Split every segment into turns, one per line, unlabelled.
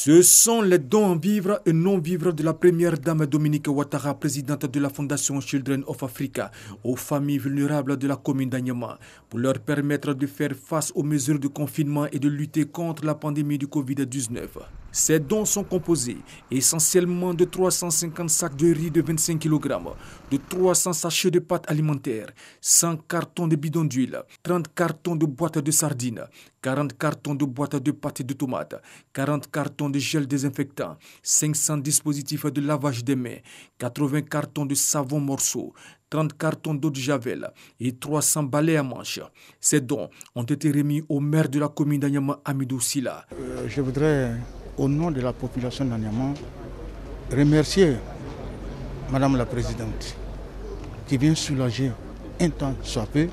Ce sont les dons en vivres et non-vivres de la première dame Dominique Ouattara, présidente de la Fondation Children of Africa, aux familles vulnérables de la commune d'Anyama, pour leur permettre de faire face aux mesures de confinement et de lutter contre la pandémie du Covid-19. Ces dons sont composés essentiellement de 350 sacs de riz de 25 kg, de 300 sachets de pâtes alimentaires, 100 cartons de bidons d'huile, 30 cartons de boîtes de sardines, 40 cartons de boîtes de pâtes et de tomates, 40 cartons de gel désinfectant, 500 dispositifs de lavage des mains, 80 cartons de savon morceau, 30 cartons d'eau de javel et 300 balais à manches. Ces dons ont été remis au maire de la commune d'Anyama, Hamidou Sila.
Je voudrais, au nom de la population d'Anyama, remercier Madame la Présidente qui vient soulager un temps soit peu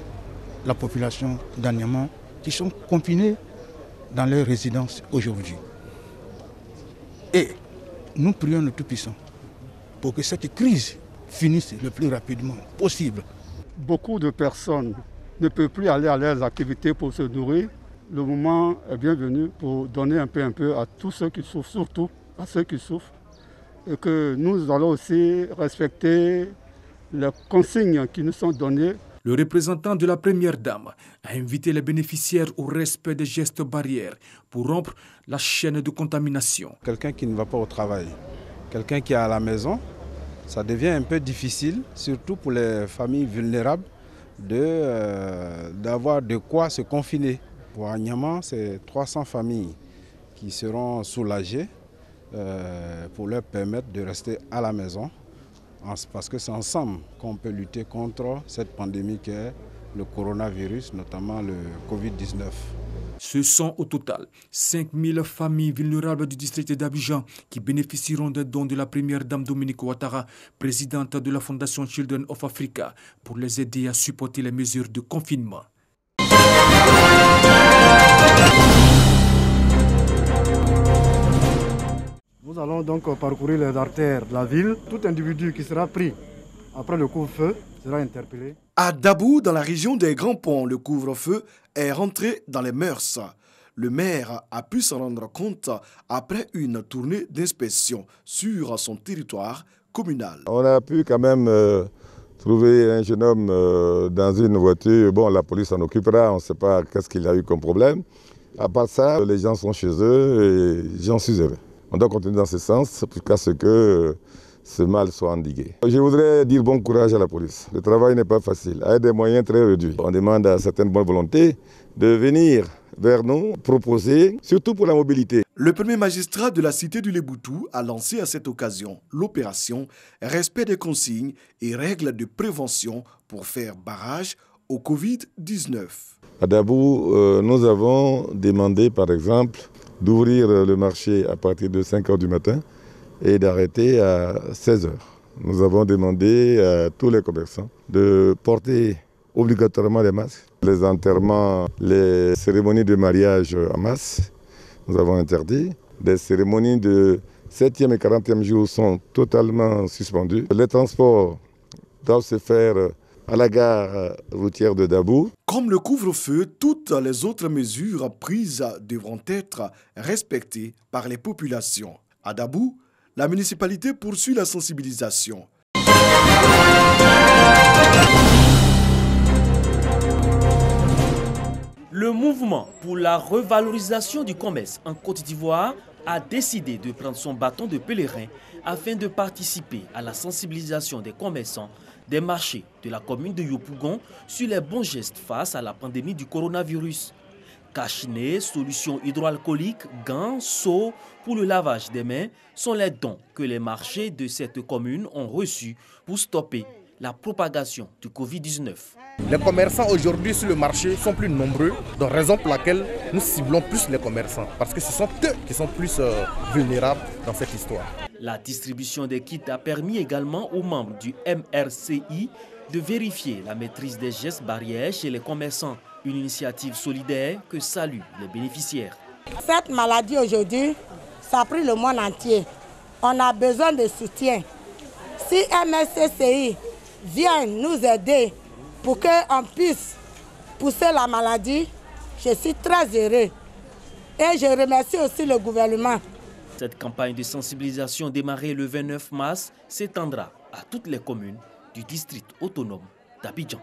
la population d'Anyama qui sont confinés dans leurs résidences aujourd'hui. Et nous prions le Tout-Puissant pour que cette crise finisse le plus rapidement possible.
Beaucoup de personnes ne peuvent plus aller à leurs activités pour se nourrir. Le moment est bienvenu pour donner un peu à tous ceux qui souffrent, surtout à ceux qui souffrent. Et que nous allons aussi respecter les consignes qui nous sont données.
Le représentant de la première dame a invité les bénéficiaires au respect des gestes barrières pour rompre la chaîne de contamination.
Quelqu'un qui ne va pas au travail, quelqu'un qui est à la maison, ça devient un peu difficile, surtout pour les familles vulnérables, d'avoir de quoi se confiner. Pour Anyama, c'est 300 familles qui seront soulagées pour leur permettre de rester à la maison. Parce que c'est ensemble qu'on peut lutter contre cette pandémie qui est le coronavirus, notamment le Covid-19.
Ce sont au total 5000 familles vulnérables du district d'Abidjan qui bénéficieront des dons de la première dame Dominique Ouattara, présidente de la Fondation Children of Africa, pour les aider à supporter les mesures de confinement.
Nous allons donc parcourir les artères de la ville. Tout individu qui sera pris après le couvre-feu sera interpellé.
À Dabou, dans la région des Grands Ponts, le couvre-feu est rentré dans les mœurs. Le maire a pu s'en rendre compte après une tournée d'inspection sur son territoire communal.
On a pu quand même trouver un jeune homme dans une voiture. Bon, la police s'en occupera, on ne sait pas qu'est-ce qu'il a eu comme problème. À part ça, les gens sont chez eux et j'en suis heureux. On doit continuer dans ce sens jusqu'à ce que ce mal soit endigué. Je voudrais dire bon courage à la police. Le travail n'est pas facile, avec des moyens très réduits. On demande à certaines bonnes volontés de venir vers nous, proposer, surtout pour la mobilité.
Le premier magistrat de la cité du Léboutou a lancé à cette occasion l'opération Respect des consignes et règles de prévention pour faire barrage au Covid-19.
À Dabou, nous avons demandé par exemple d'ouvrir le marché à partir de 5 h du matin et d'arrêter à 16 h. Nous avons demandé à tous les commerçants de porter obligatoirement les masques. Les enterrements, les cérémonies de mariage en masse, nous avons interdit. Les cérémonies de 7e et 40e jour sont totalement suspendues. Les transports doivent se faire à la gare routière de Dabou.
Comme le couvre-feu, toutes les autres mesures prises devront être respectées par les populations. À Dabou, la municipalité poursuit la sensibilisation.
Le mouvement pour la revalorisation du commerce en Côte d'Ivoire a décidé de prendre son bâton de pèlerin afin de participer à la sensibilisation des commerçants des marchés de la commune de Yopougon sur les bons gestes face à la pandémie du coronavirus. Cache-nez, solutions hydroalcooliques, gants, seaux pour le lavage des mains sont les dons que les marchés de cette commune ont reçus pour stopper la propagation du Covid-19.
Les commerçants aujourd'hui sur le marché sont plus nombreux, donc raison pour laquelle nous ciblons plus les commerçants, parce que ce sont eux qui sont plus vulnérables dans cette histoire.
La distribution des kits a permis également aux membres du MRCI de vérifier la maîtrise des gestes barrières chez les commerçants. Une initiative solidaire que saluent les bénéficiaires.
Cette maladie aujourd'hui, ça a pris le monde entier. On a besoin de soutien. Si MRCI vient nous aider pour qu'on puisse pousser la maladie, je suis très heureux. Et je remercie aussi le gouvernement
Cette campagne de sensibilisation démarrée le 29 mars s'étendra à toutes les communes du district autonome d'Abidjan.